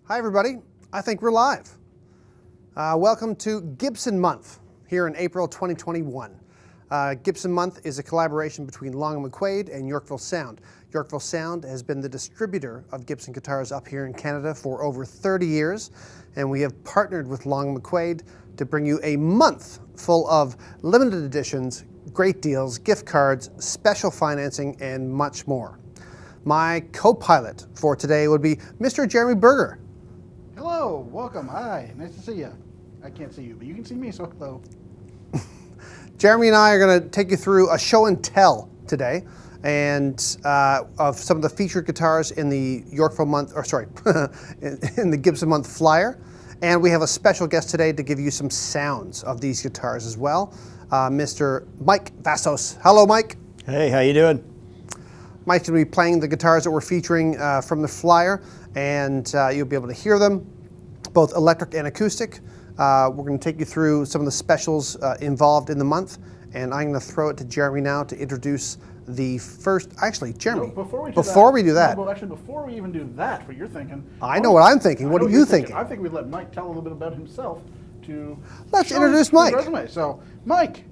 Hi everybody, I think we're live. Welcome to Gibson Month here in April 2021. Gibson Month is a collaboration between Long McQuade and Yorkville Sound. Yorkville Sound has been the distributor of Gibson guitars up here in Canada for over 30 years, and we have partnered with Long McQuade to bring you a month full of limited editions, great deals, gift cards, special financing, and much more. My co-pilot for today would be Mr. Jeremy Berger. Hello, welcome, hi, nice to see you. I can't see you, but you can see me, so hello. Jeremy and I are going to take you through a show and tell today, and of some of the featured guitars in the Yorkville Month, or sorry, in the Gibson Month flyer. And we have a special guest today to give you some sounds of these guitars as well, Mr. Mike Vassos. Hello, Mike. Hey, how you doing? Mike's going to be playing the guitars that we're featuring from the flyer, and you'll be able to hear them, both electric and acoustic. We're going to take you through some of the specials involved in the month, and I'm going to throw it to Jeremy now to introduce the first. Actually, Jeremy, No, before we do that, before we even do that, what you're thinking. I know what I'm thinking. What are you thinking? I think we'd let Mike tell a little bit about himself to. Let's introduce Mike. Resume. So, Mike,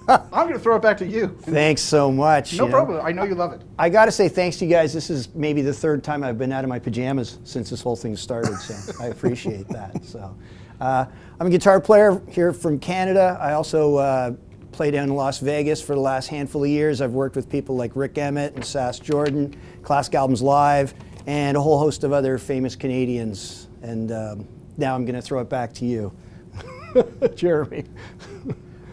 I'm going to throw it back to you. Thanks so much. No problem. I know you love it. I got to say thanks to you guys. This is maybe the third time I've been out of my pajamas since this whole thing started, so I appreciate that. So, I'm a guitar player here from Canada. I also play down in Las Vegas for the last handful of years. I've worked with people like Rick Emmett and Sass Jordan, Classic Albums Live, and a whole host of other famous Canadians. And now I'm going to throw it back to you, Jeremy.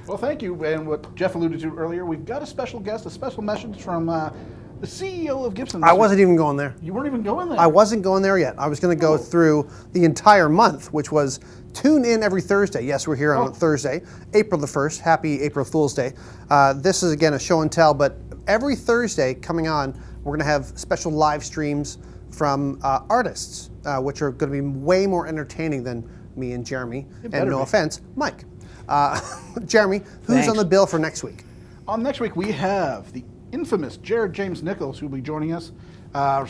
Well, thank you. And what Jeff alluded to earlier, we've got a special guest, a special message from the CEO of Gibson. I wasn't even going there. You weren't even going there? I wasn't going there yet. I was going to go through the entire month, which was tune in every Thursday. Yes, we're here on Thursday, April the 1st. Happy April Fool's Day. This is, again, a show and tell, but every Thursday coming on, we're going to have special live streams from artists, which are going to be way more entertaining than me and Jeremy. And no offense, Mike. Jeremy, who's on the bill for next week? On next week, we have the infamous Jared James Nichols, who will be joining us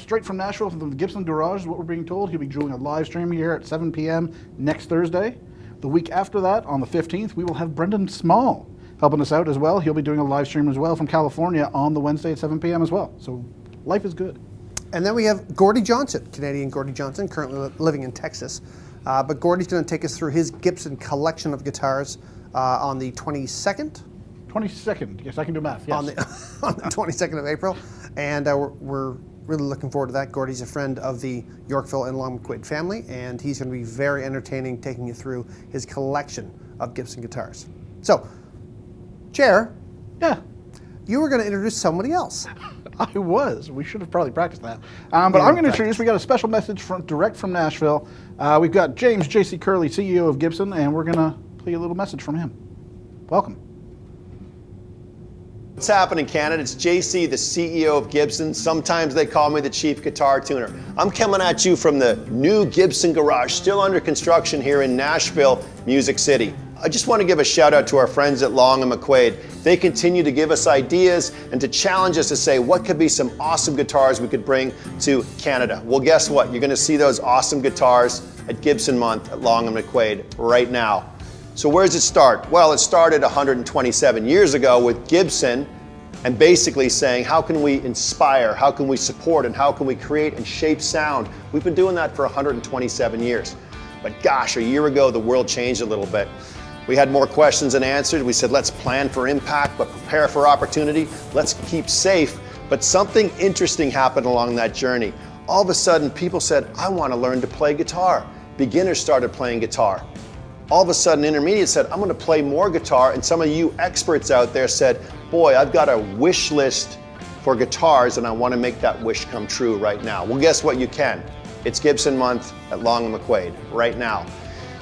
straight from Nashville from the Gibson Garage, is what we're being told. He'll be doing a live stream here at 7 p.m. next Thursday. The week after that, on the 15th, we will have Brendan Small helping us out as well. He'll be doing a live stream as well from California on the Wednesday at 7 p.m. as well. So life is good. And then we have Gordie Johnson, Canadian Gordie Johnson, currently living in Texas. But Gordie's going to take us through his Gibson collection of guitars on the 22nd. 22nd, yes, I can do math, yes. On the 22nd of April. And we're really looking forward to that. Gordie's a friend of the Yorkville and Long McQuade family, and he's going to be very entertaining, taking you through his collection of Gibson guitars. So, Chair. Yeah. You were going to introduce somebody else. I was. We should have probably practiced that. But I'm going to introduce, we got a special message direct from Nashville. We've got James J.C. Curley, CEO of Gibson, and we're going to play a little message from him. Welcome. What's happening, Canada? It's JC, the CEO of Gibson. Sometimes they call me the chief guitar tuner. I'm coming at you from the new Gibson Garage, still under construction here in Nashville, Music City. I just want to give a shout out to our friends at Long McQuade. They continue to give us ideas and to challenge us to say what could be some awesome guitars we could bring to Canada. Well, guess what? You're going to see those awesome guitars at Gibson Month at Long McQuade right now. So where does it start? Well, it started 127 years ago with Gibson and basically saying, how can we inspire, how can we support, and how can we create and shape sound? We've been doing that for 127 years. But gosh, a year ago, the world changed a little bit. We had more questions than answered. We said, let's plan for impact, but prepare for opportunity. Let's keep safe. But something interesting happened along that journey. All of a sudden, people said, I want to learn to play guitar. Beginners started playing guitar. All of a sudden, intermediate said, I'm going to play more guitar. And some of you experts out there said, boy, I've got a wish list for guitars and I want to make that wish come true right now. Well, guess what? You can. It's Gibson Month at Long McQuade right now.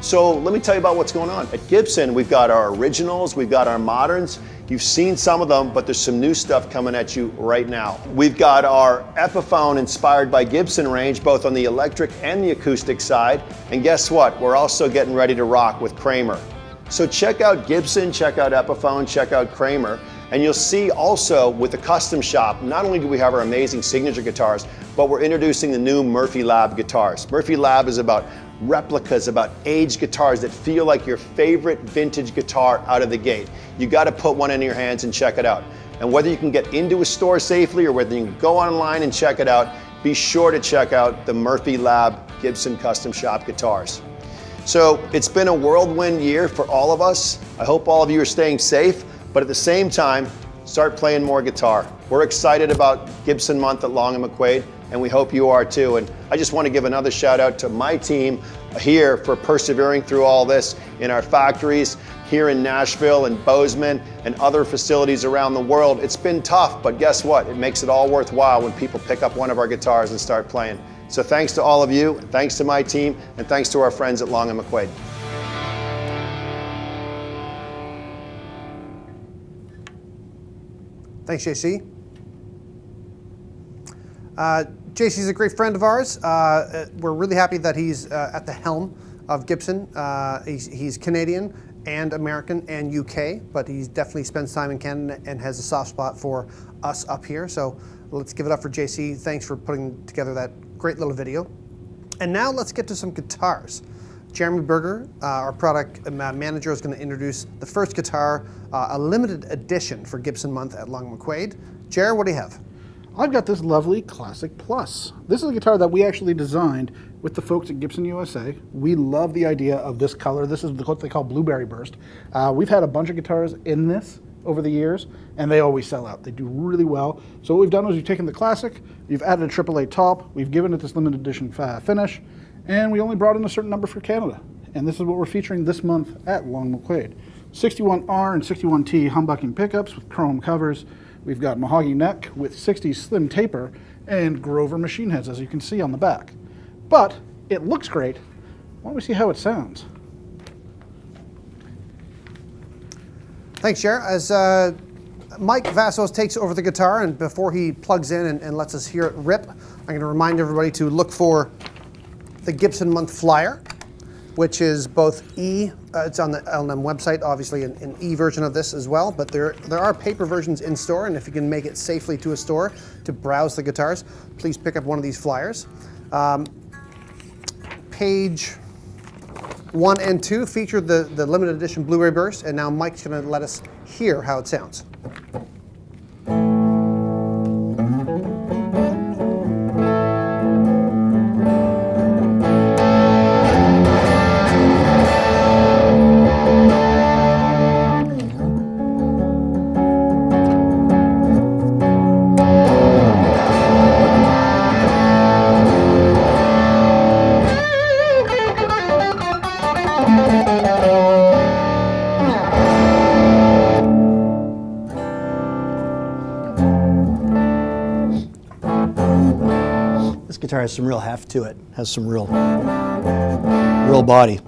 So let me tell you about what's going on. At Gibson, we've got our originals, we've got our moderns. You've seen some of them, but there's some new stuff coming at you right now. We've got our Epiphone inspired by Gibson range, both on the electric and the acoustic side. And guess what? We're also getting ready to rock with Kramer. So check out Gibson, check out Epiphone, check out Kramer. And you'll see also with the custom shop, not only do we have our amazing signature guitars, but we're introducing the new Murphy Lab guitars. Murphy Lab is about replicas, about aged guitars that feel like your favorite vintage guitar out of the gate. You got to put one in your hands and check it out. And whether you can get into a store safely or whether you can go online and check it out, be sure to check out the Murphy Lab Gibson Custom Shop guitars. So it's been a whirlwind year for all of us. I hope all of you are staying safe, but at the same time, start playing more guitar. We're excited about Gibson Month at Long McQuade, and we hope you are too. And I just want to give another shout out to my team here for persevering through all this in our factories here in Nashville and Bozeman and other facilities around the world. It's been tough, but guess what? It makes it all worthwhile when people pick up one of our guitars and start playing. So thanks to all of you, thanks to my team, and thanks to our friends at Long McQuade. Thanks, JC. JC's a great friend of ours. We're really happy that he's at the helm of Gibson. He's Canadian and American and UK, but he definitely spends time in Canada and has a soft spot for us up here. So let's give it up for JC. Thanks for putting together that great little video. And now let's get to some guitars. Jeremy Berger, our product manager, is going to introduce the first guitar, a limited edition for Gibson Month at Long McQuade. Jer, what do you have? I've got this lovely Classic Plus. This is a guitar that we actually designed with the folks at Gibson USA. We love the idea of this color. This is what they call Blueberry Burst. We've had a bunch of guitars in this over the years, and they always sell out. They do really well. So what we've done is we've taken the Classic, we've added a AAA top, we've given it this limited edition finish, and we only brought in a certain number for Canada. And this is what we're featuring this month at Long McQuade. 61R and 61T humbucking pickups with chrome covers. We've got mahogany neck with 60s slim taper and Grover machine heads, as you can see on the back. But it looks great. Why don't we see how it sounds? Thanks, Jer. As Mike Vassos takes over the guitar, and before he plugs in and lets us hear it rip, I'm going to remind everybody to look for the Gibson Month flyer, which is both it's on the L&M website, obviously an e-version of this as well, but there are paper versions in store, and if you can make it safely to a store to browse the guitars, please pick up one of these flyers. Page 1 and 2 feature the limited edition Blu-ray burst, and now Mike's going to let us hear how it sounds. Guitar has some real heft to it. Has some real body.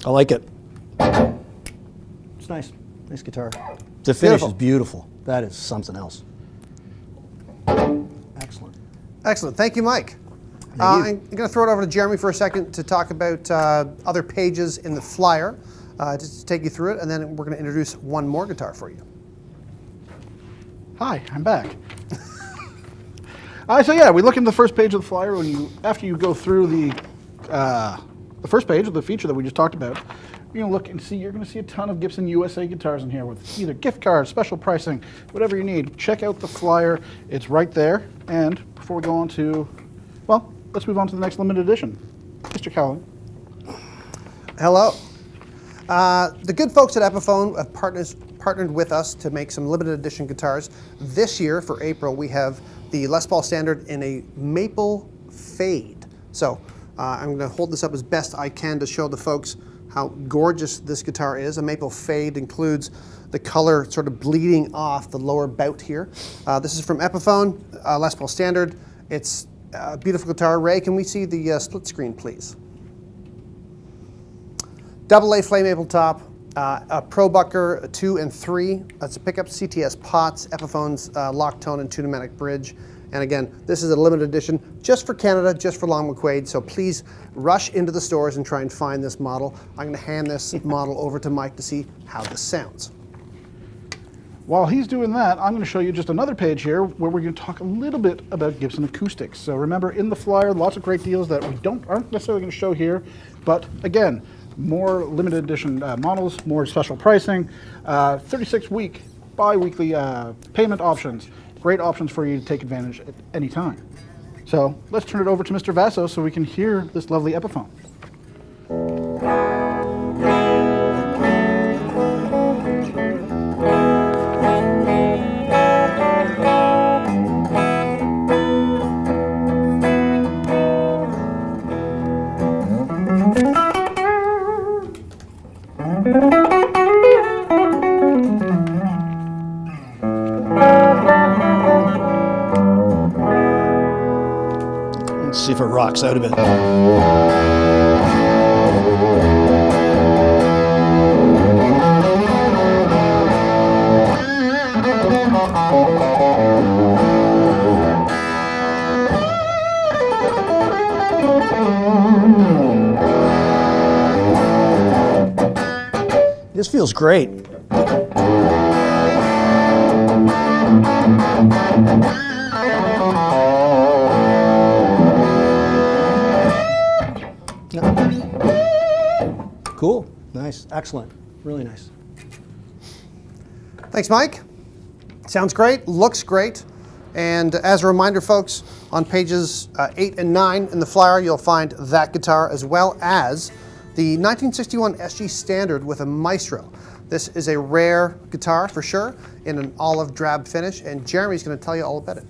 I like it. It's nice. Nice guitar. The finish is beautiful. That is something else. Excellent. Excellent. Thank you, Mike. I'm going to throw it over to Jeremy for a second to talk about other pages in the flyer. Just to take you through it, and then we're going to introduce one more guitar for you. Hi, I'm back. So yeah, we look in the first page of the flyer. After you go through the first page of the feature that we just talked about, you're going to look and see. You're going to see a ton of Gibson USA guitars in here with either gift cards, special pricing, whatever you need. Check out the flyer; it's right there. And before we go on to, well, let's move on to the next limited edition. Mr. Cowan. Hello. The good folks at Epiphone have partnered with us to make some limited edition guitars. This year, for April, we have the Les Paul Standard in a maple fade. So I'm going to hold this up as best I can to show the folks how gorgeous this guitar is. A maple fade includes the color sort of bleeding off the lower bout here. This is from Epiphone, Les Paul Standard. It's a beautiful guitar. Ray, can we see the split screen, please? AA flame maple top, a Pro Bucker 2 and 3. That's a pickup, CTS pots, Epiphone's lock tone and two pneumatic bridge, And again, this is a limited edition just for Canada, just for Long McQuade. So please rush into the stores and try and find this model. I'm going to hand this model over to Mike to see how this sounds. While he's doing that, I'm going to show you just another page here where we're going to talk a little bit about Gibson acoustics. So remember, in the flyer, lots of great deals that we aren't necessarily going to show here, but again, more limited edition models, more special pricing, 36-week, bi-weekly payment options. Great options for you to take advantage at any time. So let's turn it over to Mr. Vasso so we can hear this lovely Epiphone. Let's see if it rocks out a bit. This feels great. Cool, nice, excellent, really nice. Thanks, Mike. Sounds great, looks great. And as a reminder, folks, on pages 8 and 9 in the flyer, you'll find that guitar as well as the 1961 SG Standard with a Maestro. This is a rare guitar for sure, in an olive drab finish, and Jeremy's going to tell you all about it.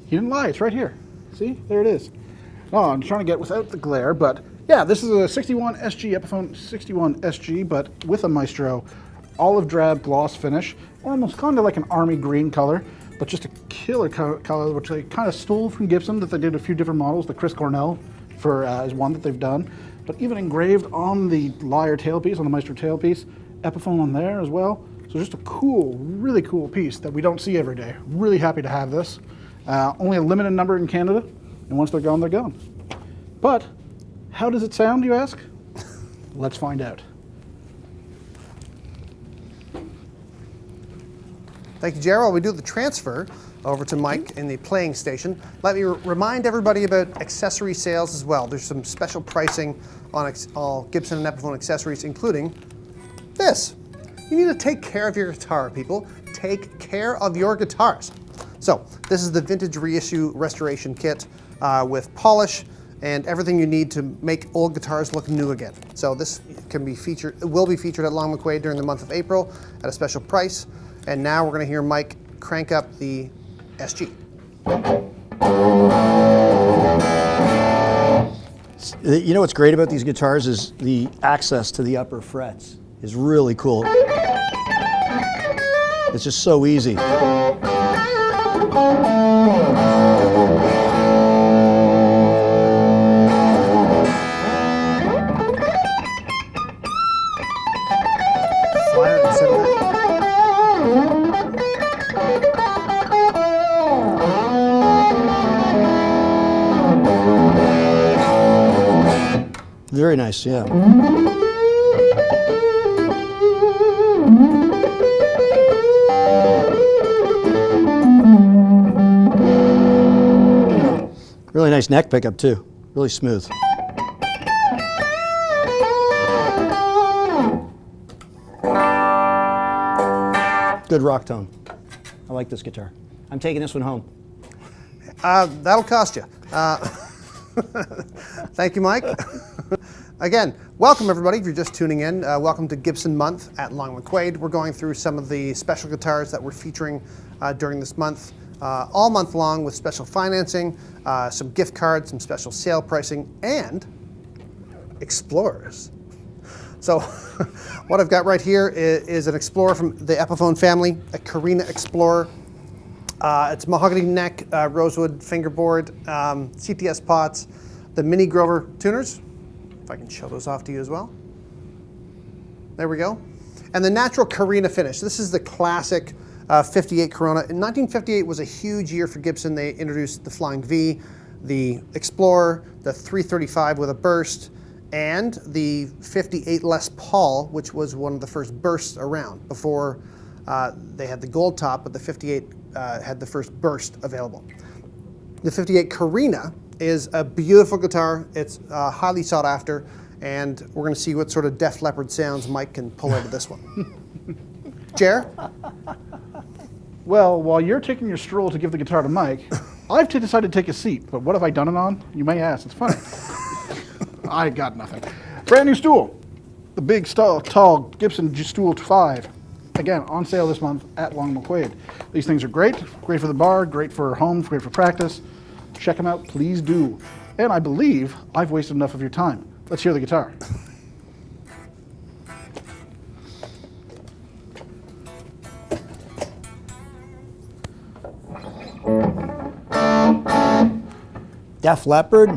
He didn't lie, it's right here. See, there it is. Oh, I'm trying to get without the glare, but yeah, this is a 61 SG, Epiphone 61 SG, but with a Maestro, olive drab gloss finish, almost kind of like an army green color, but just a killer color, which they kind of stole from Gibson, that they did a few different models. The Chris Cornell is one that they've done, but even engraved on the Lyre tailpiece, on the Maestro tailpiece, Epiphone on there as well. So just a cool, really cool piece that we don't see every day. Really happy to have this. Only a limited number in Canada, and once they're gone, they're gone. But how does it sound, you ask? Let's find out. Thank you, Jerry. While we do the transfer over to Mike in the playing station, let me remind everybody about accessory sales as well. There's some special pricing on all Gibson and Epiphone accessories, including this. You need to take care of your guitar, people. Take care of your guitars. So this is the vintage reissue restoration kit with polish and everything you need to make old guitars look new again. So this will be featured at Long McQuade during the month of April at a special price. And now we're going to hear Mike crank up the SG. You know what's great about these guitars is the access to the upper frets is really cool. It's just so easy. Very nice, yeah. Really nice neck pickup too, really smooth. Good rock tone. I like this guitar. I'm taking this one home. That'll cost you. Thank you, Mike. Again, welcome everybody if you're just tuning in. Welcome to Gibson Month at Long McQuade. We're going through some of the special guitars that we're featuring during this month, all month long with special financing, some gift cards, some special sale pricing, and Explorers. So what I've got right here is an Explorer from the Epiphone family, a Korina Explorer. It's mahogany neck, rosewood fingerboard, CTS pots, the Mini Grover tuners. If I can show those off to you as well. There we go. And the natural Korina finish. This is the classic 58 Korina. In 1958 was a huge year for Gibson. They introduced the Flying V, the Explorer, the 335 with a burst, and the 58 Les Paul, which was one of the first bursts around. Before they had the gold top, but the 58 had the first burst available. The 58 Korina is a beautiful guitar. It's highly sought after, and we're going to see what sort of Def Leppard sounds Mike can pull out of this one. Jer? Well, while you're taking your stroll to give the guitar to Mike, I've decided to take a seat. But what have I done it on? You may ask. It's funny. I got nothing. Brand new stool. The big, tall Gibson Stool 5. Again, on sale this month at Long McQuade. These things are great. Great for the bar, great for home, great for practice. Check them out, please do. And I believe I've wasted enough of your time. Let's hear the guitar. Def Leppard.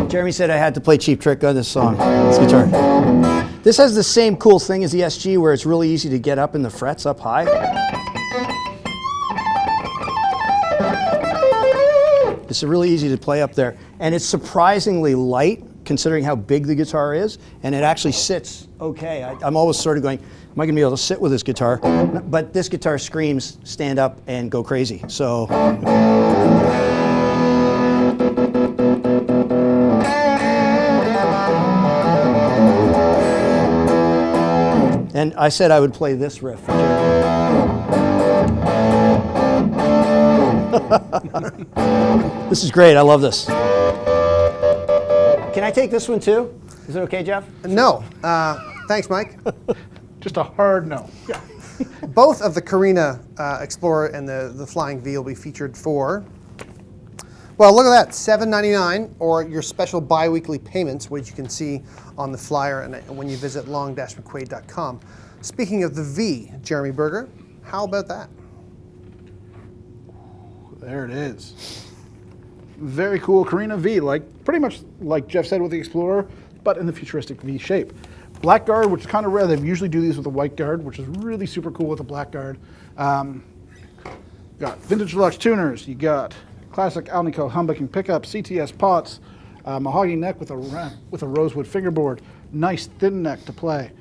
Jeremy said I had to play Cheap Trick on this song, this guitar. This has the same cool thing as the SG where it's really easy to get up in the frets up high. It's really easy to play up there. And it's surprisingly light considering how big the guitar is, and it actually sits okay. I'm always sort of going, am I going to be able to sit with this guitar? But this guitar screams, stand up and go crazy. So. And I said I would play this riff for This is great. I love this. Can I take this one too? Is it okay, Jeff? No. Thanks, Mike. Just a hard no. Yeah. Both of the Korina Explorer and the Flying V will be featured for, well, look at that, $7.99, or your special bi-weekly payments, which you can see on the flyer and when you visit long-mcquade.com. Speaking of the V, Jeremy Berger, how about that? There it is. Very cool Korina V, pretty much like Jeff said with the Explorer, but in the futuristic V shape. Black guard, which is kind of rare. They usually do these with a white guard, which is really super cool with a black guard. Got vintage deluxe tuners. You got classic Alnico humbucking pickup, CTS pots, mahogany neck with a rosewood fingerboard. Nice thin neck to play.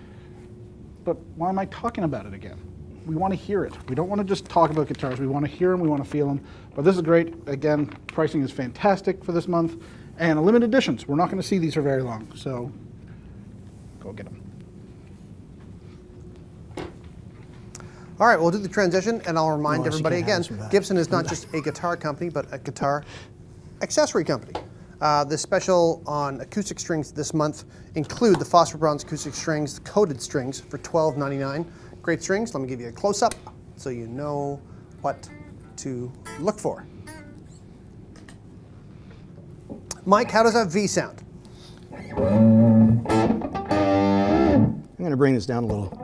But why am I talking about it again? We want to hear it. We don't want to just talk about guitars. We want to hear them. We want to feel them. But this is great. Again, pricing is fantastic for this month. And limited editions. We're not going to see these for very long. So go get them. All right, we'll do the transition, and I'll remind everybody again, back. Gibson is not just a guitar company, but a guitar accessory company. The special on acoustic strings this month include the phosphor bronze acoustic strings, the coated strings for $12.99. Great strings. Let me give you a close-up so you know what to look for. Mike, how does that V sound? I'm going to bring this down a little.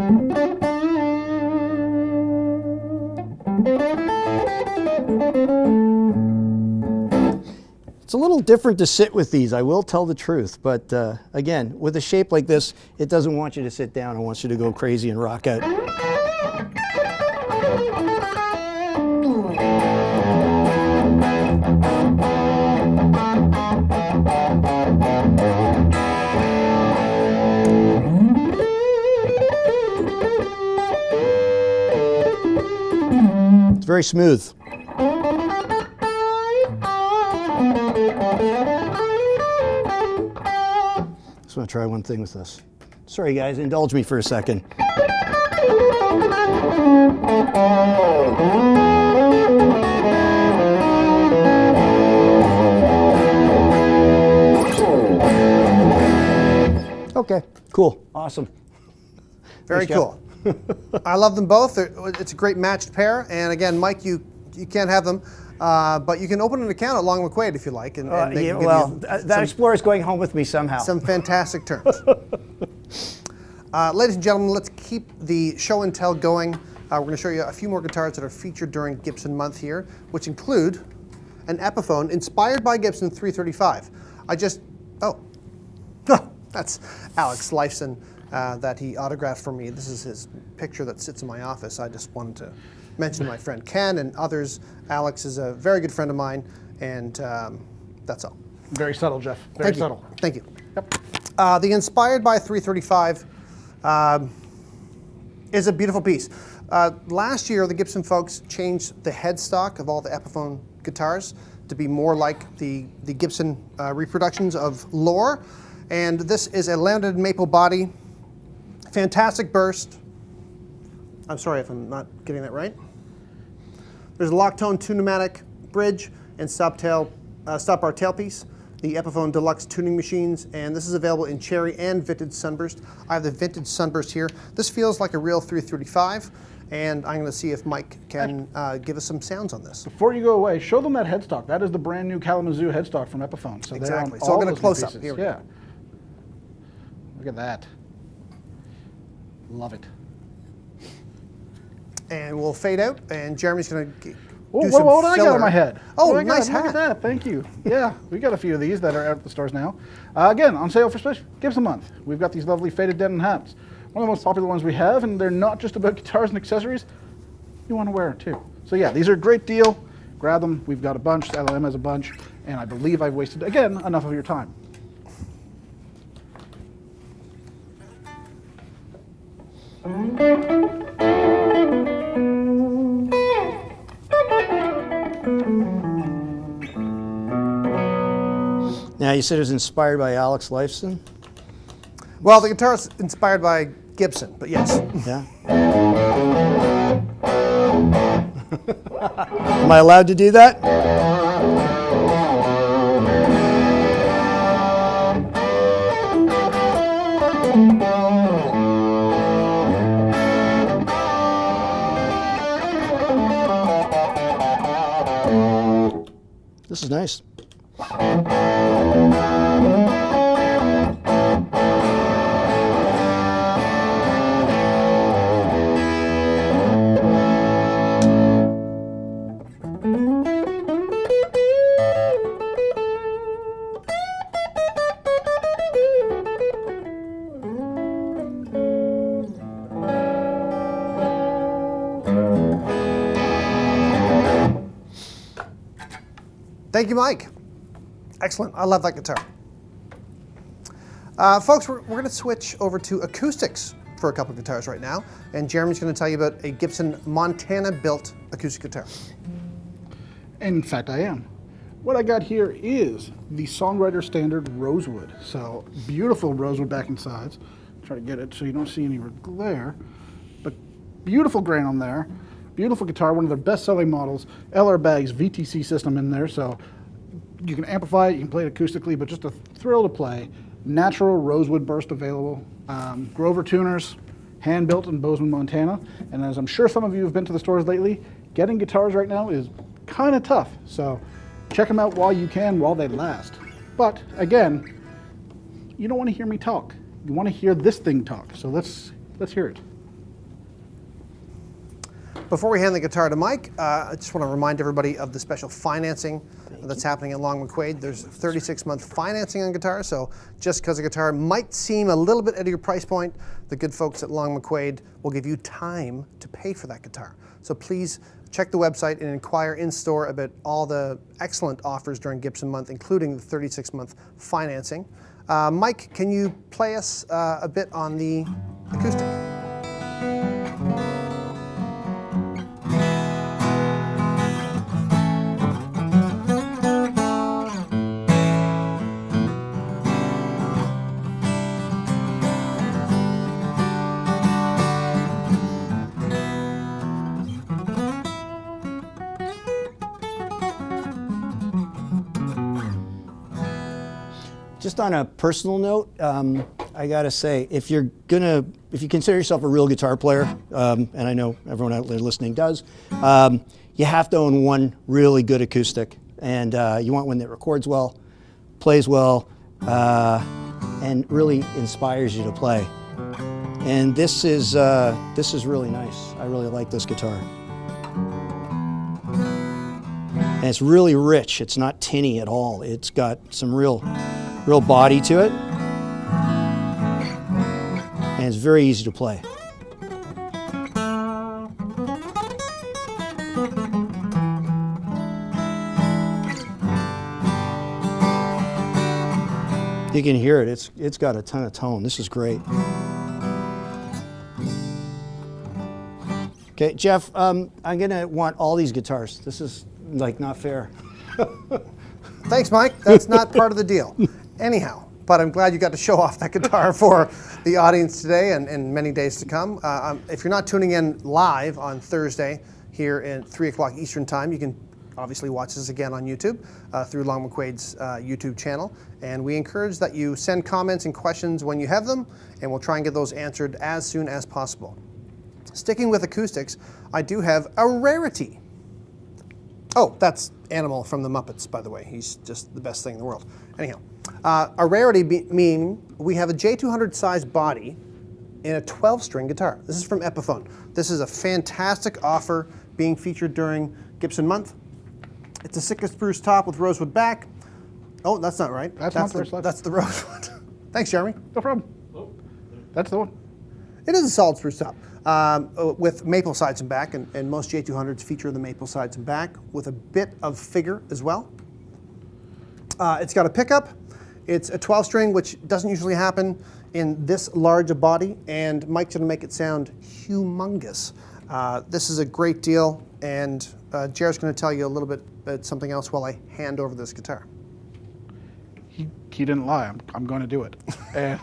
It's a little different to sit with these, I will tell the truth, but again, with a shape like this, it doesn't want you to sit down, it wants you to go crazy and rock out. It's very smooth. Just want to try one thing with this. Sorry guys, indulge me for a second. Okay, cool, awesome. Very cool. I love them both. It's a great matched pair. And again, Mike, you can't have them, but you can open an account at Long McQuade if you like. And they can give you that Explorer is going home with me somehow. some fantastic terms. Ladies and gentlemen, let's keep the show and tell going We're going to show you a few more guitars that are featured during Gibson Month here, which include an Epiphone inspired by Gibson 335. That's Alex Lifeson that he autographed for me. This is his picture that sits in my office. I just wanted to mention my friend Ken and others. Alex is a very good friend of mine, and that's all. Very subtle, Jeff. Very subtle. Thank you. Yep. The Inspired by 335 is a beautiful piece. Last year, the Gibson folks changed the headstock of all the Epiphone guitars to be more like the Gibson reproductions of Lore. And this is a laminated maple body, fantastic burst. I'm sorry if I'm not getting that right. There's a lock-tone two-pneumatic bridge and stop bar tailpiece, the Epiphone Deluxe tuning machines, and this is available in cherry and vintage sunburst. I have the vintage sunburst here. This feels like a real 335, and I'm going to see if Mike can give us some sounds on this. Before you go away, show them that headstock. That is the brand new Kalamazoo headstock from Epiphone. So Exactly. So So I'm going to close up. Here we go. Look at that. Love it. And we'll fade out, and Jeremy's going to What do I got on my head? Oh, What do I got? nice Look hat. at that. Thank you. Yeah, we got a few of these that are out at the stores now. Again, on sale for special Gibson Month. We've got these lovely faded denim hats. One of the most popular ones we have, and they're not just about guitars and accessories. You want to wear it too. So yeah, these are a great deal. Grab them. We've got a bunch. LLM has a bunch. And I believe I've wasted, again, enough of your time. Now, you said it was inspired by Alex Lifeson? Well, the guitar is inspired by Gibson, but yes. Yeah. Am I allowed to do that? This is nice. Thank you, Mike. Excellent. I love that guitar. Folks, we're going to switch over to acoustics for a couple of guitars right now, and Jeremy's going to tell you about a Gibson Montana-built acoustic guitar. In fact, I am. What I got here is the Songwriter Standard Rosewood. So beautiful rosewood backing sides. Try to get it so you don't see any glare, but beautiful grain on there. Beautiful guitar, one of their best-selling models. LR Bag's VTC system in there, so you can amplify it, you can play it acoustically, but just a thrill to play. Natural rosewood burst available. Grover tuners, hand-built in Bozeman, Montana. And as I'm sure some of you have been to the stores lately, getting guitars right now is kind of tough. So check them out while you can, while they last. But again, you don't want to hear me talk. You want to hear this thing talk. So let's hear it. Before we hand the guitar to Mike, I just want to remind everybody of the special financing that's happening at Long McQuade. There's 36-month financing on guitars, so just because a guitar might seem a little bit at your price point, the good folks at Long McQuade will give you time to pay for that guitar. So please check the website and inquire in-store about all the excellent offers during Gibson Month, including the 36-month financing. Mike, can you play us a bit on the acoustic? Just on a personal note, I gotta say, if you consider yourself a real guitar player, and I know everyone out there listening does, you have to own one really good acoustic, and you want one that records well, plays well, and really inspires you to play. And this is really nice. I really like this guitar. And it's really rich. It's not tinny at all. It's got some real body to it. And it's very easy to play. You can hear it. It's got a ton of tone. This is great. Okay, Jeff, I'm gonna want all these guitars. This is like not fair. Thanks, Mike. That's not part of the deal. Anyhow, but I'm glad you got to show off that guitar for the audience today and many days to come. If you're not tuning in live on Thursday here at 3 o'clock Eastern Time, you can obviously watch this again on YouTube through Long McQuade's YouTube channel. And we encourage that you send comments and questions when you have them, and we'll try and get those answered as soon as possible. Sticking with acoustics, I do have a rarity. Oh, that's Animal from the Muppets, by the way. He's just the best thing in the world. Anyhow, a rarity meaning we have a J-200 size body in a 12-string guitar. This is from Epiphone. This is a fantastic offer being featured during Gibson Month. It's a Sitka spruce top with rosewood back. Oh, that's not right. That's the rosewood. Thanks, Jeremy. No problem. That's the one. It is a solid spruce top with maple sides and back, and most J200s feature the maple sides and back with a bit of figure as well. It's got a pickup. It's a 12-string, which doesn't usually happen in this large a body, and Mike's going to make it sound humongous. This is a great deal, and Jared's going to tell you a little bit about something else while I hand over this guitar. He didn't lie. I'm going to do it. And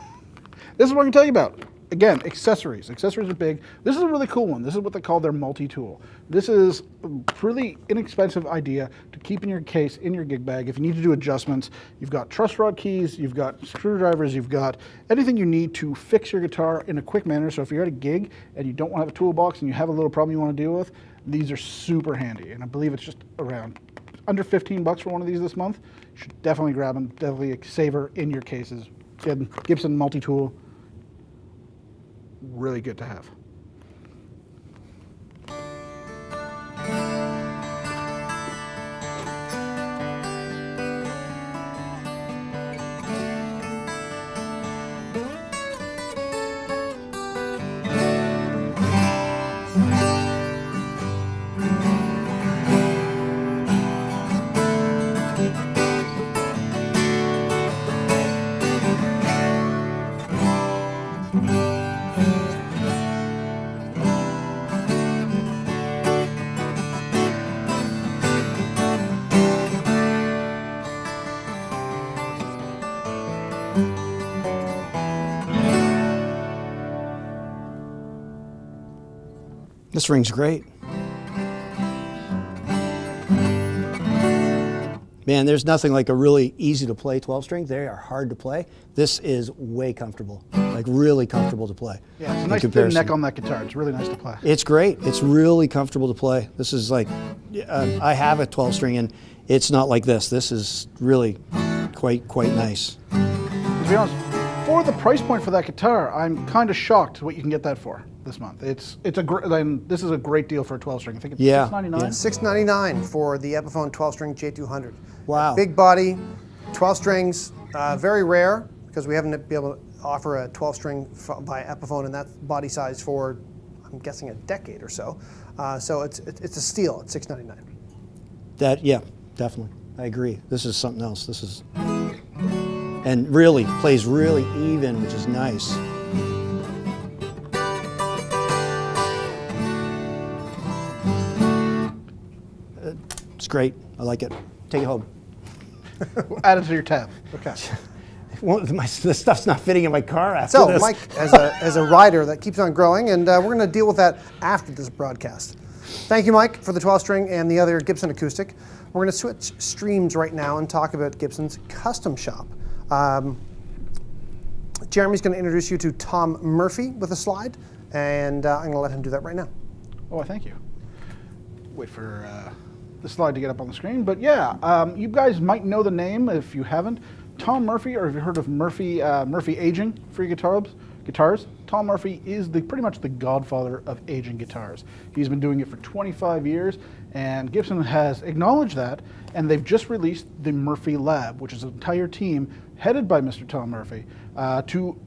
this is what I'm going to tell you about. Again, accessories. Accessories are big. This is a really cool one. This is what they call their multi-tool. This is a really inexpensive idea to keep in your case, in your gig bag. If you need to do adjustments, you've got truss rod keys, you've got screwdrivers, you've got anything you need to fix your guitar in a quick manner. So if you're at a gig and you don't want to have a toolbox and you have a little problem you want to deal with, these are super handy. And I believe it's just around under 15 bucks for one of these this month. You should definitely grab them. Definitely a saver in your cases. Again, Gibson multi-tool. Really good to have. This ring's great. Man, there's nothing like a really easy to play 12 string. They are hard to play. This is way comfortable, like really comfortable to play. Yeah, it's a nice thin neck on that guitar. It's really nice to play. It's great. It's really comfortable to play. This is like, I have a 12 string and it's not like this. This is really quite nice. To be honest, for the price point for that guitar, I'm kind of shocked what you can get that for this month. This is a great deal for a 12 string. I think it's $6.99. Yeah. $6.99 for the Epiphone 12-string J200. Wow. Big body, 12 strings, very rare because we haven't been able to offer a 12-string by Epiphone in that body size for, I'm guessing, a decade or so. So it's a steal at $6.99. Yeah, definitely. I agree. This is something else. This is, and really plays really even, which is nice. It's great. I like it. Take it home. Add it to your tab. Okay. Well, the stuff's not fitting in my car after So, this. Mike, as a rider that keeps on growing, and we're going to deal with that after this broadcast. Thank you, Mike, for the 12-string and the other Gibson acoustic. We're going to switch streams right now and talk about Gibson's custom shop. Jeremy's going to introduce you to Tom Murphy with a slide, and I'm going to let him do that right now. Oh, thank you. Wait for the slide to get up on the screen. But yeah, you guys might know the name if you haven't. Tom Murphy, or have you heard of Murphy Aging for your guitars, Tom Murphy is pretty much the godfather of aging guitars. He's been doing it for 25 years, and Gibson has acknowledged that, and they've just released the Murphy Lab, which is an entire team headed by Mr. Tom Murphy to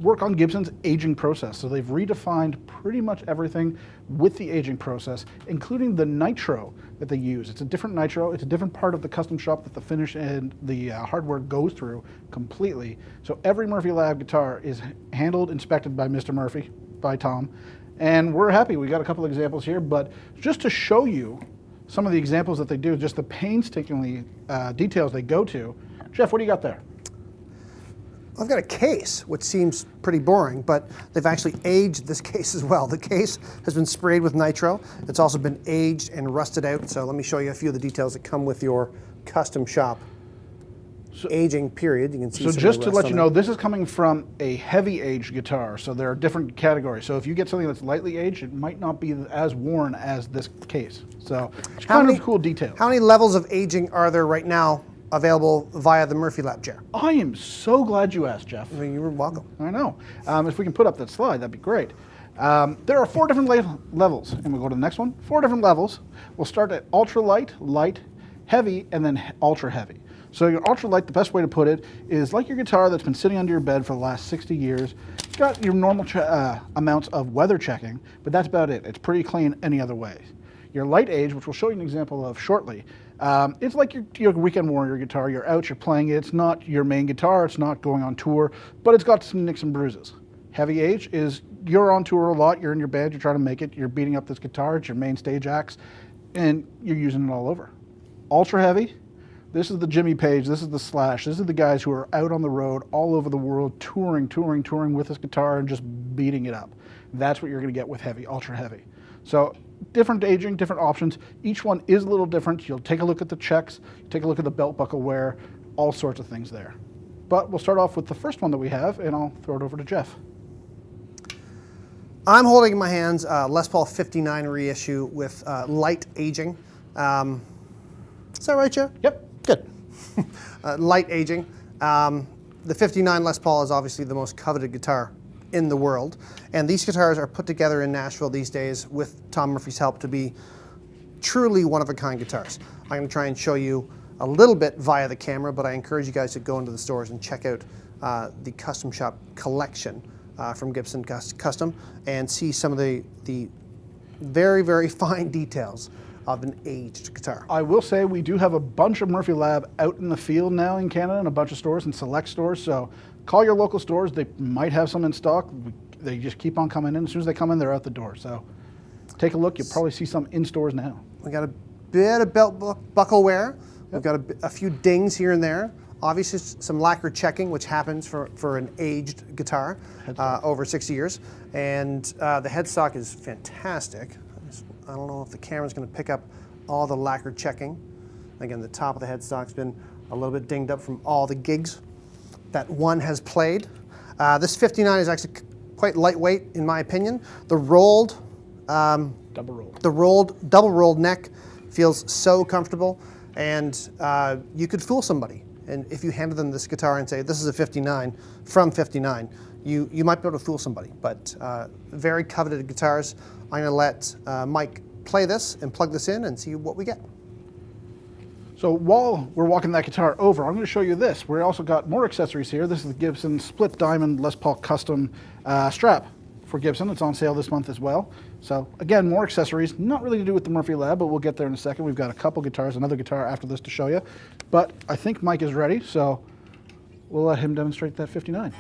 work on Gibson's aging process. So they've redefined pretty much everything with the aging process, including the nitro that they use. It's a different nitro. It's a different part of the custom shop that the finish and the hardware goes through completely. So every Murphy Lab guitar is handled, inspected by Mr. Murphy, by Tom, and we're happy. We got a couple examples here, but just to show you some of the examples that they do, just the painstakingly details they go to. Jeff, what do you got there? I've got a case, which seems pretty boring, but they've actually aged this case as well. The case has been sprayed with nitro. It's also been aged and rusted out. So let me show you a few of the details that come with your custom shop aging period. You can see. So some just of the to rust let on you know, this is coming from a heavy aged guitar. So there are different categories. So if you get something that's lightly aged, it might not be as worn as this case. So it's kind of cool detail. How many levels of aging are there right now available via the Murphy Lab chair? I am so glad you asked, Jeff. I mean, you were welcome. I know. If we can put up that slide, that'd be great. There are 4 different levels, and we'll go to the next one. 4 different levels. We'll start at ultra light, light, heavy, and then ultra heavy. So your ultra light, the best way to put it, is like your guitar that's been sitting under your bed for the last 60 years. It's got your normal amounts of weather checking, but that's about it. It's pretty clean any other way. Your light age, which we'll show you an example of shortly, it's like your weekend warrior guitar. You're out, you're playing it. It's not your main guitar. It's not going on tour, but it's got some nicks and bruises. Heavy age is you're on tour a lot. You're in your band. You're trying to make it. You're beating up this guitar. It's your main stage acts, and you're using it all over. Ultra heavy. This is the Jimmy Page. This is the Slash. This is the guys who are out on the road all over the world, touring with this guitar and just beating it up. That's what you're going to get with heavy, ultra heavy. So different aging, different options. Each one is a little different. You'll take a look at the checks, take a look at the belt buckle wear, all sorts of things there. But we'll start off with the first one that we have, and I'll throw it over to Jeff. I'm holding in my hands Les Paul 59 reissue with light aging. Is that right, Joe? Yep. Good. Light aging. The 59 Les Paul is obviously the most coveted guitar in the world, and these guitars are put together in Nashville these days with Tom Murphy's help to be truly one-of-a-kind guitars. I'm going to try and show you a little bit via the camera, but I encourage you guys to go into the stores and check out the custom shop collection from Gibson Custom and see some of the very, very fine details of an aged guitar. I will say we do have a bunch of Murphy Lab out in the field now in Canada in a bunch of stores and select stores, so call your local stores. They might have some in stock. They just keep on coming in. As soon as they come in, they're out the door. So take a look. You'll probably see some in stores now. We got a bit of belt buckle wear. We've got a few dings here and there. Obviously some lacquer checking, which happens for an aged guitar over 60 years. And the headstock is fantastic. I don't know if the camera's going to pick up all the lacquer checking. Again, the top of the headstock's been a little bit dinged up from all the gigs that one has played. This 59 is actually quite lightweight, in my opinion. The rolled, double rolled neck feels so comfortable, and you could fool somebody. And if you handed them this guitar and say, "This is a 59 from 59," you might be able to fool somebody. But very coveted guitars. I'm going to let Mike play this and plug this in and see what we get. So while we're walking that guitar over, I'm going to show you this. We also got more accessories here. This is the Gibson Split Diamond Les Paul Custom strap for Gibson. It's on sale this month as well. So again, more accessories, not really to do with the Murphy Lab, but we'll get there in a second. We've got a couple guitars, another guitar after this to show you. But I think Mike is ready, so we'll let him demonstrate that 59.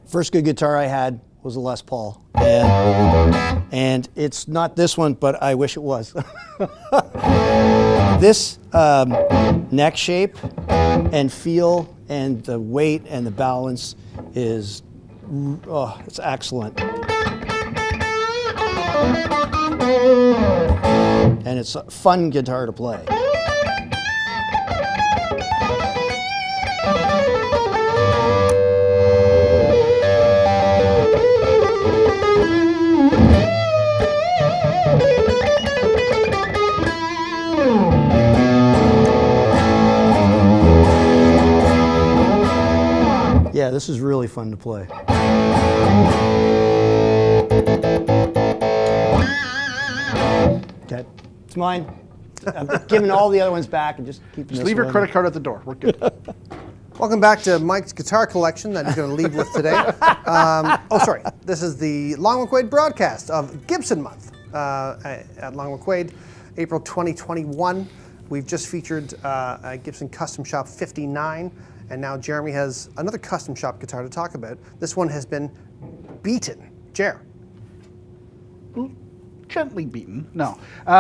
First good guitar I had was a Les Paul. And it's not this one, but I wish it was. This neck shape and feel and the weight and the balance is, oh, it's excellent. And it's a fun guitar to play. Yeah, this is really fun to play. Okay, it's mine. I'm giving all the other ones back and just keeping this Leave your one. credit card at the door. We're good. Welcome back to Mike's guitar collection that he's going to leave with today. Sorry. This is the Long McQuade broadcast of Gibson Month at Long McQuade, April 2021. We've just featured a Gibson Custom Shop 59, and now Jeremy has another Custom Shop guitar to talk about. This one has been beaten. Jer. Gently beaten. No.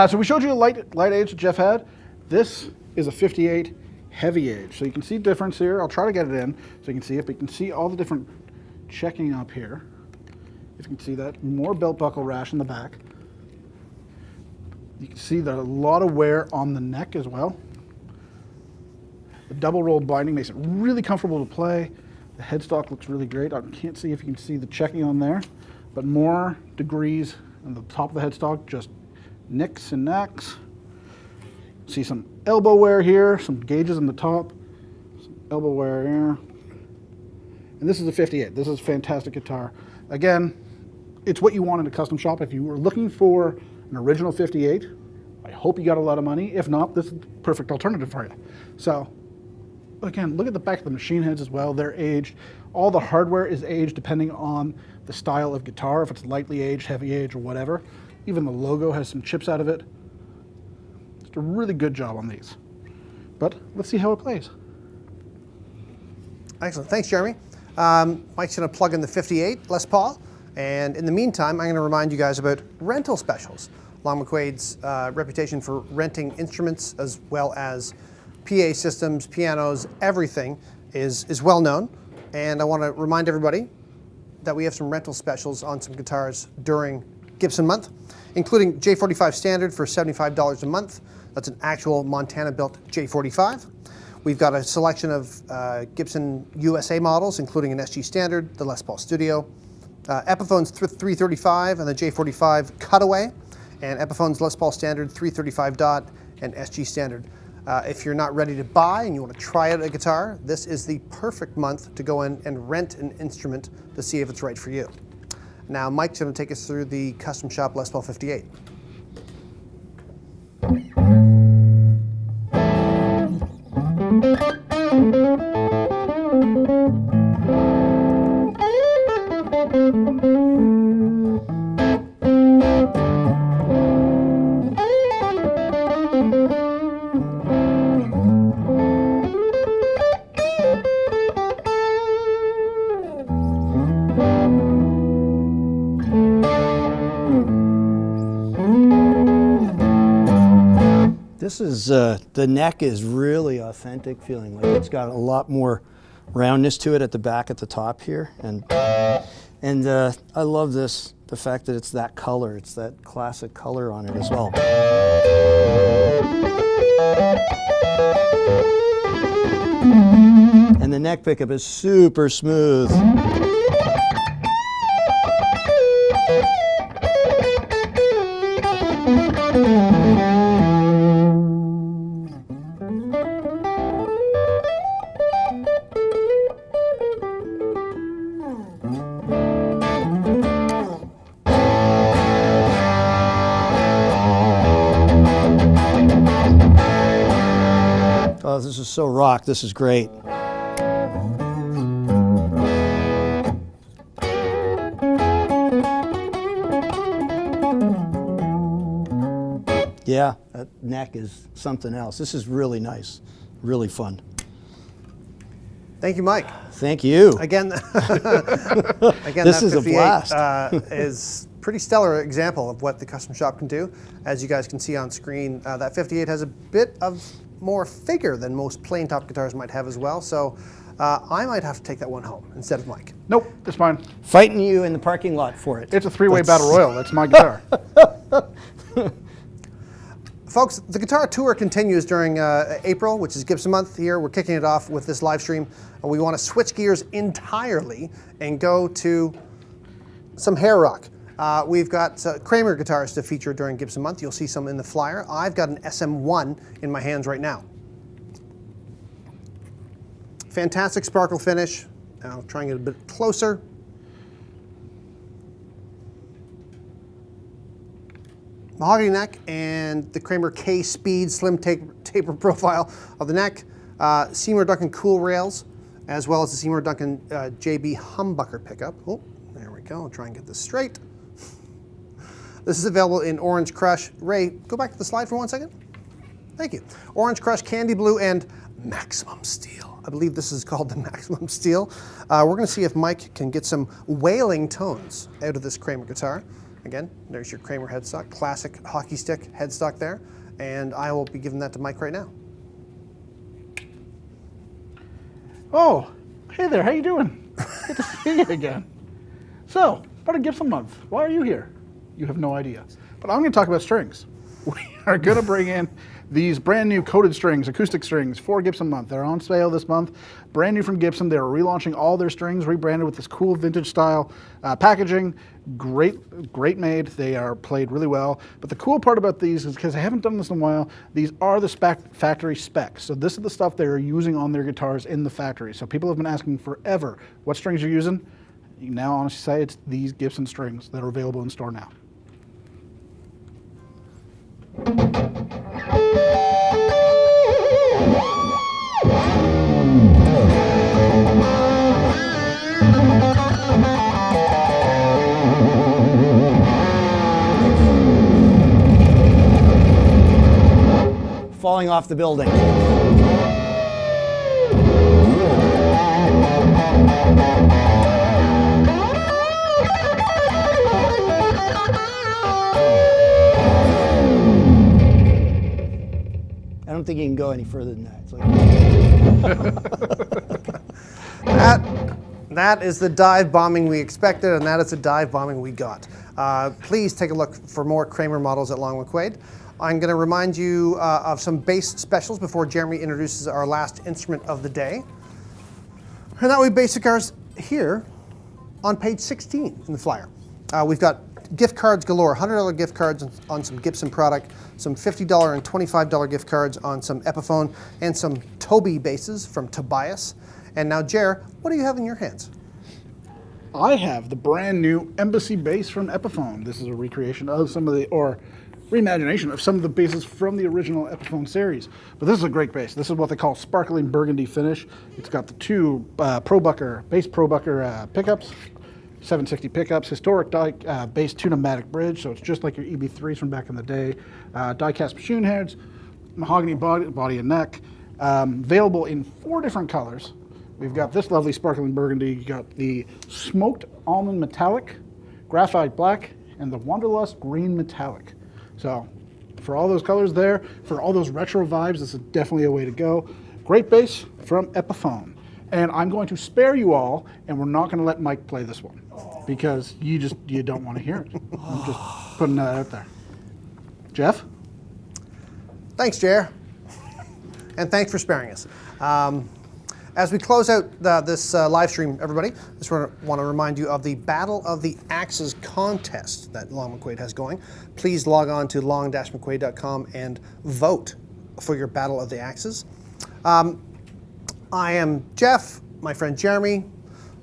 So we showed you a light age that Jeff had. This is a 58 heavy age. So you can see difference here. I'll try to get it in so you can see it, but you can see all the different checking up here. If you can see that. More belt buckle rash in the back. You can see a lot of wear on the neck as well. The double roll binding makes it really comfortable to play. The headstock looks really great. I can't see if you can see the checking on there, but more degrees on the top of the headstock, just nicks and knacks. See some elbow wear here, some gauges on the top, some elbow wear here. And this is a 58. This is a fantastic guitar. Again, it's what you want in a custom shop. If you were looking for an original 58, I hope you got a lot of money. If not, this is the perfect alternative for you. So, again, look at the back of the machine heads as well. They're aged. All the hardware is aged depending on the style of guitar, if it's lightly aged, heavy aged, or whatever. Even the logo has some chips out of it. It's a really good job on these. But let's see how it plays. Excellent. Thanks, Jeremy. Mike's going to plug in the 58 Les Paul. And in the meantime, I'm going to remind you guys about rental specials. Long McQuade's reputation for renting instruments as well as PA systems, pianos, everything is well known. And I want to remind everybody that we have some rental specials on some guitars during Gibson Month, including J45 Standard for $75 a month. That's an actual Montana-built J45. We've got a selection of Gibson USA models, including an SG Standard, the Les Paul Studio, Epiphone's 335 and the J45 Cutaway, and Epiphone's Les Paul Standard 335 Dot and SG Standard. If you're not ready to buy and you want to try out a guitar, this is the perfect month to go in and rent an instrument to see if it's right for you. Now Mike's going to take us through the Custom Shop Les Paul 58. This is, the neck is really authentic feeling, like it's got a lot more roundness to it at the back at the top here. And I love this, the fact that it's that color, it's that classic color on it as well. And the neck pickup is super smooth. Oh, this is so rock. This is great. Yeah, that neck is something else. This is really nice, really fun. Thank you, Mike. Thank you. Again, This that is a 58 blast. is pretty stellar example of what the custom shop can do. As you guys can see on screen, that 58 has a bit of more figure than most plain top guitars might have as well. So I might have to take that one home instead of Mike. Nope, it's mine. Fighting you in the parking lot for it. It's a three-way battle royal. That's my guitar. Folks, the guitar tour continues during April, which is Gibson Month here. We're kicking it off with this live stream. We want to switch gears entirely and go to some hair rock. We've got Kramer guitars to feature during Gibson Month. You'll see some in the flyer. I've got an SM1 in my hands right now. Fantastic sparkle finish. I'll try and get a bit closer. Mahogany neck and the Kramer K Speed slim taper profile of the neck. Seymour Duncan cool rails, as well as the Seymour Duncan JB humbucker pickup. Oh, there we go. I'll try and get this straight. This is available in Orange Crush. Ray, go back to the slide for 1 second. Thank you. Orange Crush, Candy Blue, and Maximum Steel. I believe this is called the Maximum Steel. We're going to see if Mike can get some wailing tones out of this Kramer guitar. Again, there's your Kramer headstock, classic hockey stick headstock there, and I will be giving that to Mike right now. Oh, hey there, how you doing? Good to see you again. So, part of Gibson Month. Why are you here? You have no idea. But I'm going to talk about strings. We are going to bring in these brand new coated strings, acoustic strings for Gibson Month. They're on sale this month. Brand new from Gibson. They're relaunching all their strings, rebranded with this cool vintage style packaging. Great made. They are played really well. But the cool part about these is, because I haven't done this in a while, these are the factory specs. So this is the stuff they're using on their guitars in the factory. So people have been asking forever, what strings you're using? You can now honestly say it's these Gibson strings that are available in store now. Falling off the building. I don't think you can go any further than that. It's like That is the dive bombing we expected, and that is the dive bombing we got. Please take a look for more Kramer models at Long McQuade. I'm going to remind you of some bass specials before Jeremy introduces our last instrument of the day. And that way, bass guitars here on page 16 in the flyer. We've got gift cards galore, $100 gift cards on some Gibson product, some $50 and $25 gift cards on some Epiphone, and some Toby basses from Tobias. And now, Jer, what do you have in your hands? I have the brand new Embassy bass from Epiphone. This is a recreation of some of the, or reimagination of some of the basses from the original Epiphone series. But this is a great bass. This is what they call sparkling burgundy finish. It's got the two bass ProBucker pickups, 760 pickups, historic bass tune-o-matic bridge, so it's just like your EB3s from back in the day. Die-cast machine heads, mahogany body and neck. Available in 4 different colors. We've got this lovely sparkling burgundy. You got the smoked almond metallic, graphite black, and the Wanderlust green metallic. So for all those colors there, for all those retro vibes, this is definitely a way to go. Great bass from Epiphone. And I'm going to spare you all, and we're not going to let Mike play this one because you don't want to hear it. I'm just putting that out there. Jeff? Thanks, Jer. And thanks for sparing us. As we close out this live stream, everybody, I just want to remind you of the Battle of the Axes contest that Long McQuade has going. Please log on to long-mcquade.com and vote for your Battle of the Axes. I am Jeff, my friend Jeremy,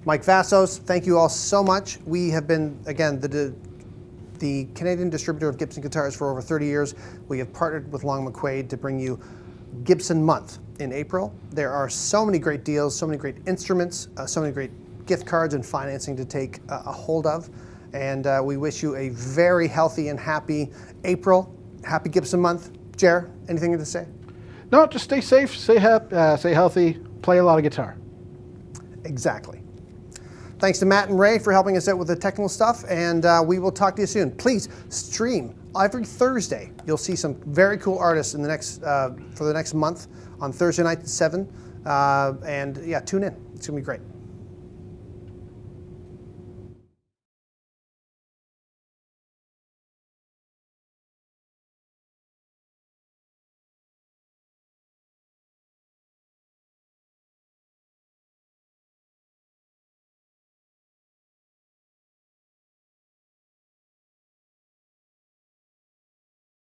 Mike Vassos. Thank you all so much. We have been, again, the Canadian distributor of Gibson guitars for over 30 years. We have partnered with Long McQuade to bring you Gibson Month in April. There are so many great deals, so many great instruments, so many great gift cards and financing to take a hold of. And we wish you a very healthy and happy April. Happy Gibson Month. Jer, anything to say? No, just stay safe, stay healthy, play a lot of guitar. Exactly. Thanks to Matt and Ray for helping us out with the technical stuff, and we will talk to you soon. Please stream every Thursday. You'll see some very cool artists in the next for the next month on Thursday night at 7. And yeah, tune in. It's gonna be great.